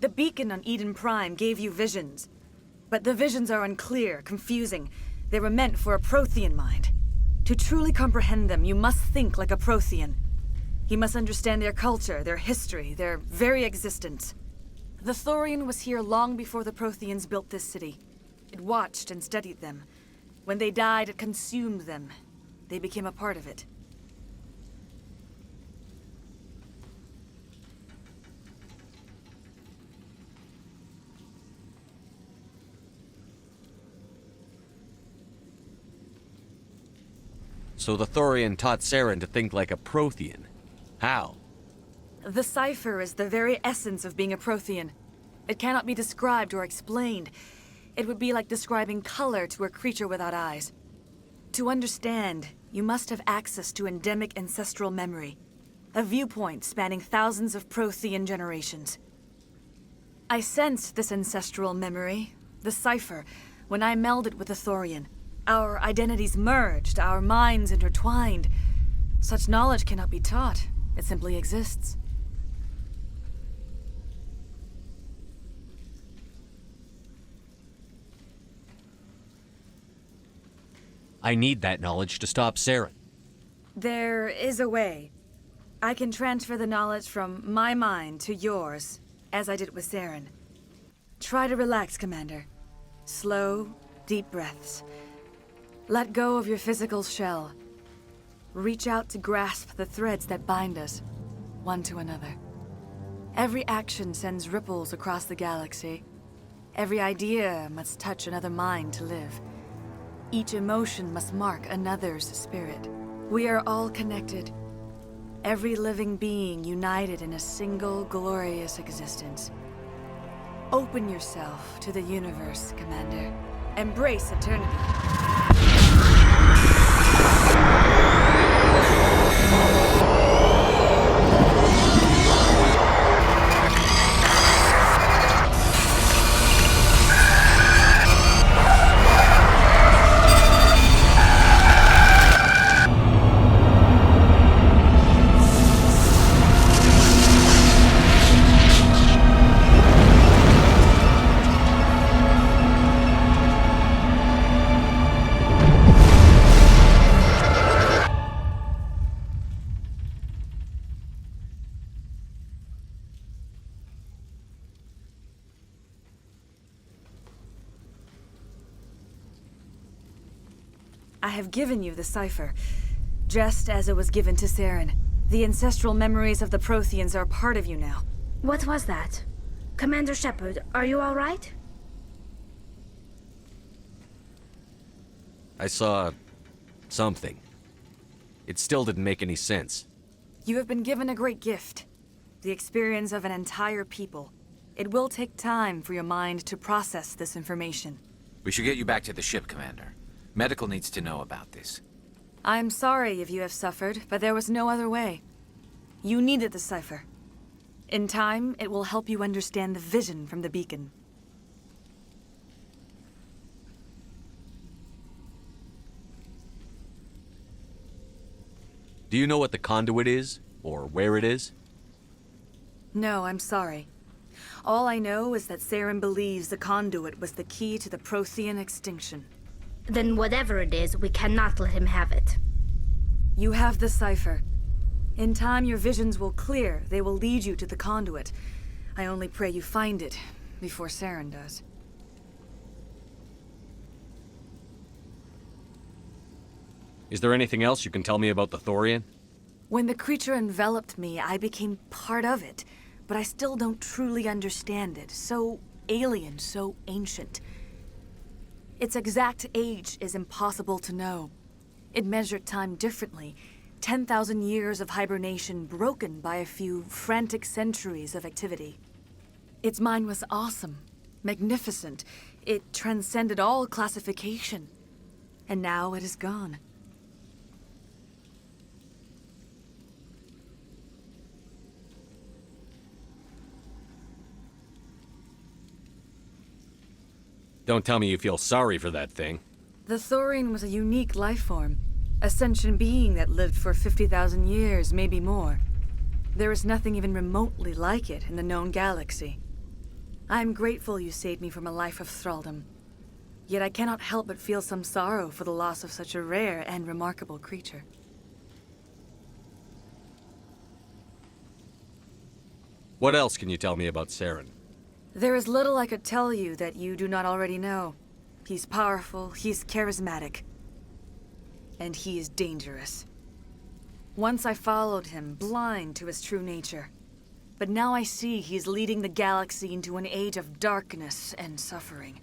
The beacon on Eden Prime gave you visions. But the visions are unclear, confusing. They were meant for a Prothean mind. To truly comprehend them, you must think like a Prothean. You must understand their culture, their history, their very existence. The Thorian was here long before the Protheans built this city. It watched and studied them. When they died, it consumed them. They became a part of it. So the Thorian taught Saren to think like a Prothean. How? The cipher is the very essence of being a Prothean. It cannot be described or explained. It would be like describing color to a creature without eyes. To understand, you must have access to endemic ancestral memory, a viewpoint spanning thousands of Prothean generations. I sensed this ancestral memory, the cipher, when I melded with the Thorian. Our identities merged, our minds intertwined. Such knowledge cannot be taught. It simply exists. I need that knowledge to stop Saren. There is a way. I can transfer the knowledge from my mind to yours, as I did with Saren. Try to relax, Commander. Slow, deep breaths. Let go of your physical shell. Reach out to grasp the threads that bind us, one to another. Every action sends ripples across the galaxy. Every idea must touch another mind to live. Each emotion must mark another's spirit. We are all connected. Every living being united in a single glorious existence. Open yourself to the universe, Commander. Embrace eternity. I have given you the cipher, just as it was given to Saren. The ancestral memories of the Protheans are part of you now. What was that? Commander Shepard, are you all right? I saw something. It still didn't make any sense. You have been given a great gift. The experience of an entire people. It will take time for your mind to process this information. We should get you back to the ship, Commander. Medical needs to know about this. I'm sorry if you have suffered, but there was no other way. You needed the cipher. In time, it will help you understand the vision from the beacon. Do you know what the conduit is? Or where it is? No, I'm sorry. All I know is that Saren believes the conduit was the key to the Prothean extinction. Then whatever it is, we cannot let him have it. You have the cipher. In time, your visions will clear. They will lead you to the conduit. I only pray you find it before Saren does. Is there anything else you can tell me about the Thorian? When the creature enveloped me, I became part of it, but I still don't truly understand it. So alien, so ancient. Its exact age is impossible to know. It measured time differently. 10,000 years of hibernation broken by a few frantic centuries of activity. Its mind was awesome, magnificent. It transcended all classification. And now it is gone. Don't tell me you feel sorry for that thing. The Thorian was a unique life form. A sentient being that lived for 50,000 years, maybe more. There is nothing even remotely like it in the known galaxy. I am grateful you saved me from a life of thraldom. Yet I cannot help but feel some sorrow for the loss of such a rare and remarkable creature. What else can you tell me about Saren? There is little I could tell you that you do not already know. He's powerful, he's charismatic, and he is dangerous. Once I followed him, blind to his true nature. But now I see he's leading the galaxy into an age of darkness and suffering.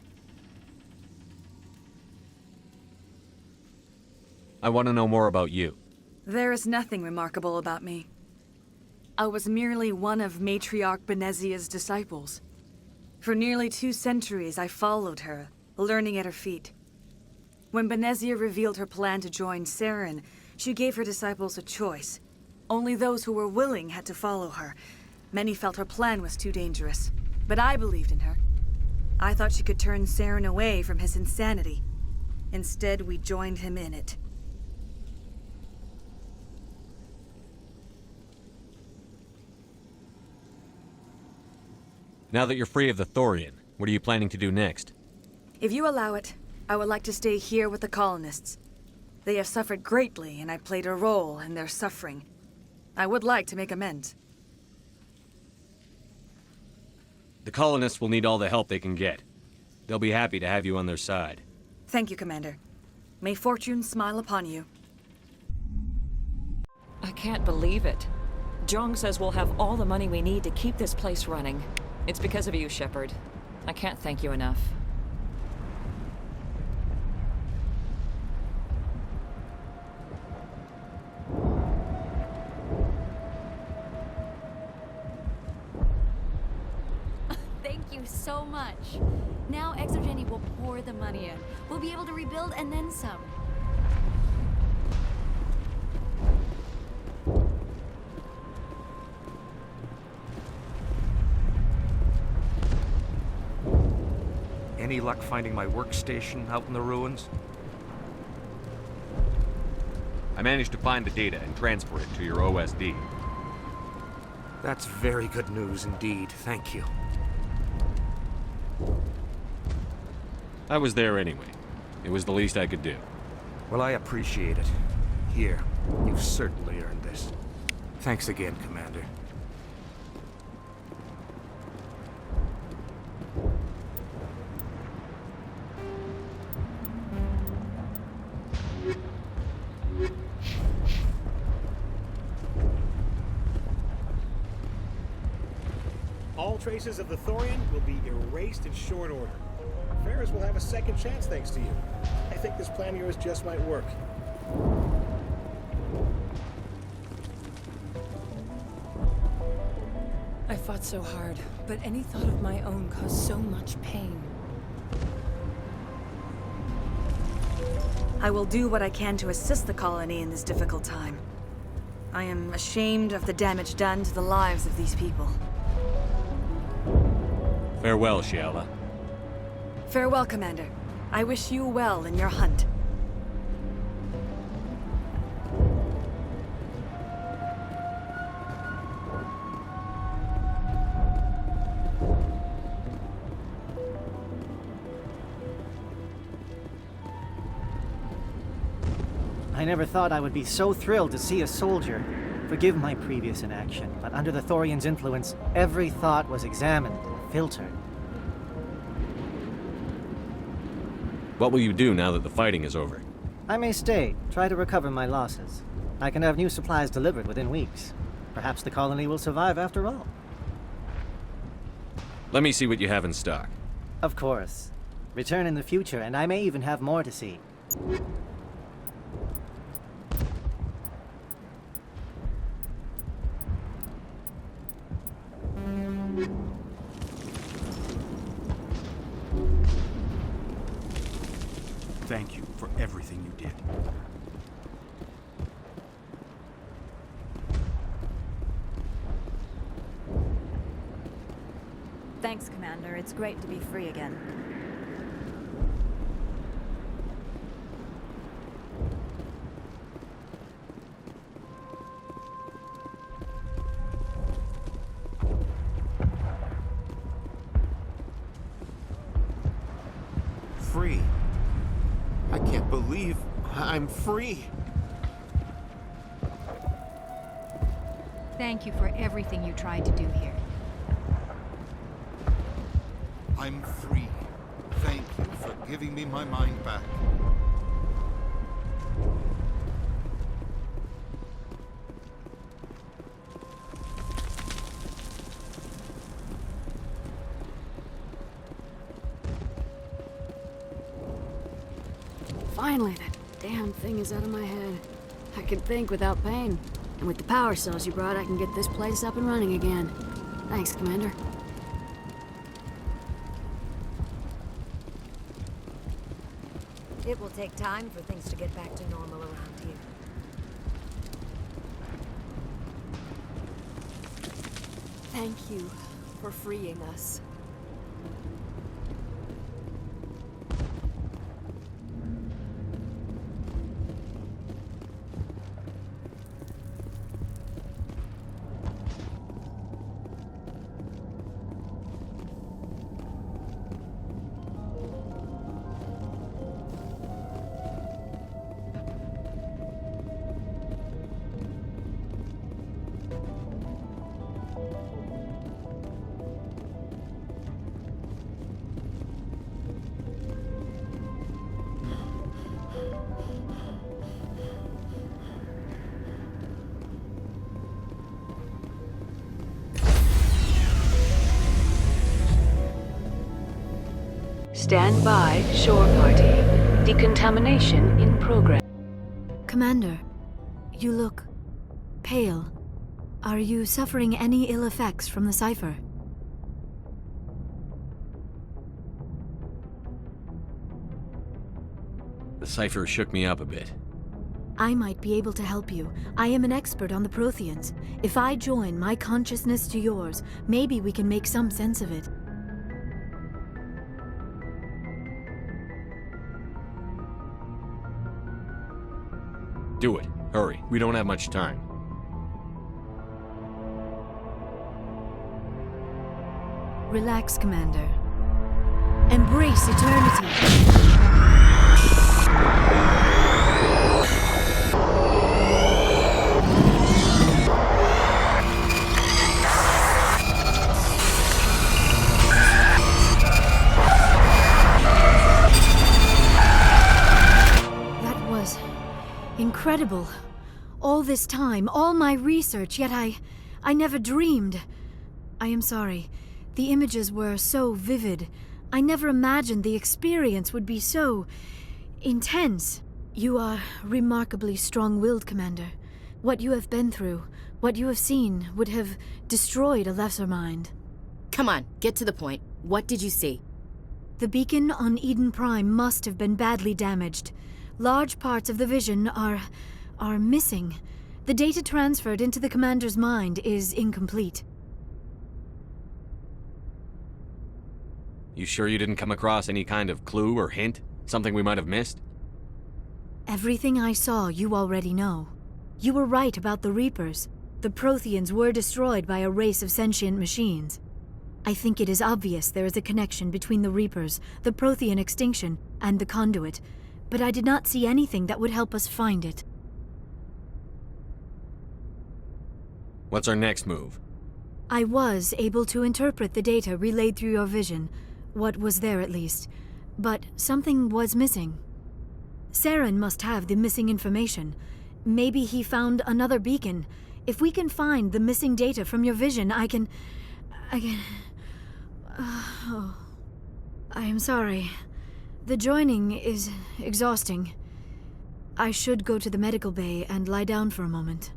I want to know more about you. There is nothing remarkable about me. I was merely one of Matriarch Benezia's disciples. For nearly 2 centuries, I followed her, learning at her feet. When Benezia revealed her plan to join Saren, she gave her disciples a choice. Only those who were willing had to follow her. Many felt her plan was too dangerous, but I believed in her. I thought she could turn Saren away from his insanity. Instead, we joined him in it. Now that you're free of the Thorian, what are you planning to do next? If you allow it, I would like to stay here with the colonists. They have suffered greatly, and I played a role in their suffering. I would like to make amends. The colonists will need all the help they can get. They'll be happy to have you on their side. Thank you, Commander. May fortune smile upon you. I can't believe it. Jong says we'll have all the money we need to keep this place running. It's because of you, Shepard. I can't thank you enough. Thank you so much. Now Exogeny will pour the money in. We'll be able to rebuild and then some. Any luck finding my workstation out in the ruins? I managed to find the data and transfer it to your OSD. That's very good news indeed. Thank you. I was there anyway. It was the least I could do. Well, I appreciate it. Here, you've certainly earned this. Thanks again, Commander. traces of the Thorian will be erased in short order. Ferris will have a second chance thanks to you. I think this plan of yours just might work. I fought so hard, but any thought of my own caused so much pain. I will do what I can to assist the colony in this difficult time. I am ashamed of the damage done to the lives of these people. Farewell, Shiala. Farewell, Commander. I wish you well in your hunt. I never thought I would be so thrilled to see a soldier. Forgive my previous inaction, but under the Thorian's influence, every thought was examined and filtered. What will you do now that the fighting is over? I may stay, try to recover my losses. I can have new supplies delivered within weeks. Perhaps the colony will survive after all. Let me see what you have in stock. Of course. Return in the future, and I may even have more to see. Thank you for everything you did. Thanks, Commander. It's great to be free again. Free. I can't believe I'm free. Thank you for everything you tried to do here. I'm free. Thank you for giving me my mind back. Finally, that damn thing is out of my head. I can think without pain. And with the power cells you brought, I can get this place up and running again. Thanks, Commander. It will take time for things to get back to normal around here. Thank you for freeing us. Stand by, shore party. Decontamination in progress. Commander, you look pale. Are you suffering any ill effects from the cipher? The cipher shook me up a bit. I might be able to help you. I am an expert on the Protheans. If I join my consciousness to yours, maybe we can make some sense of it. Do it. Hurry. We don't have much time. Relax, Commander. Embrace eternity. Incredible. All this time, all my research, yet I never dreamed. I am sorry. The images were so vivid. I never imagined the experience would be so intense. You are remarkably strong-willed, Commander. What you have been through, what you have seen, would have destroyed a lesser mind. Come on, get to the point. What did you see? The beacon on Eden Prime must have been badly damaged. Large parts of the vision are missing. The data transferred into the Commander's mind is incomplete. You sure you didn't come across any kind of clue or hint? Something we might have missed? Everything I saw you already know. You were right about the Reapers. The Protheans were destroyed by a race of sentient machines. I think it is obvious there is a connection between the Reapers, the Prothean extinction, and the Conduit, but I did not see anything that would help us find it. What's our next move? I was able to interpret the data relayed through your vision, what was there at least, but something was missing. Saren must have the missing information. Maybe he found another beacon. If we can find the missing data from your vision, I can... Oh. I am sorry. The joining is exhausting. I should go to the medical bay and lie down for a moment.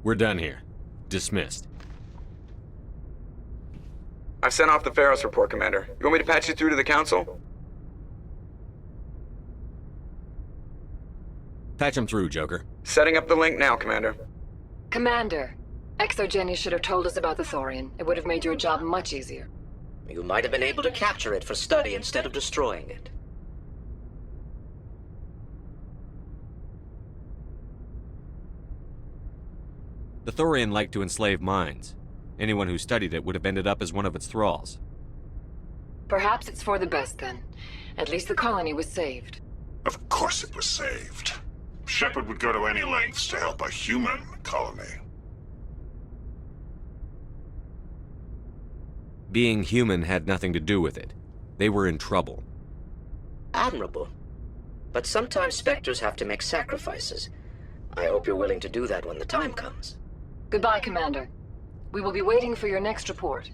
We're done here. Dismissed. I've sent off the Pharos report, Commander. You want me to patch you through to the Council? Patch him through, Joker. Setting up the link now, Commander. Commander, ExoGeni should have told us about the Thorian. It would have made your job much easier. You might have been able to capture it for study instead of destroying it. The Thorian liked to enslave minds. Anyone who studied it would have ended up as one of its thralls. Perhaps it's for the best then. At least the colony was saved. Of course it was saved. Shepard would go to any lengths to help a human colony. Being human had nothing to do with it. They were in trouble. Admirable. But sometimes Spectres have to make sacrifices. I hope you're willing to do that when the time comes. Goodbye, Commander. We will be waiting for your next report.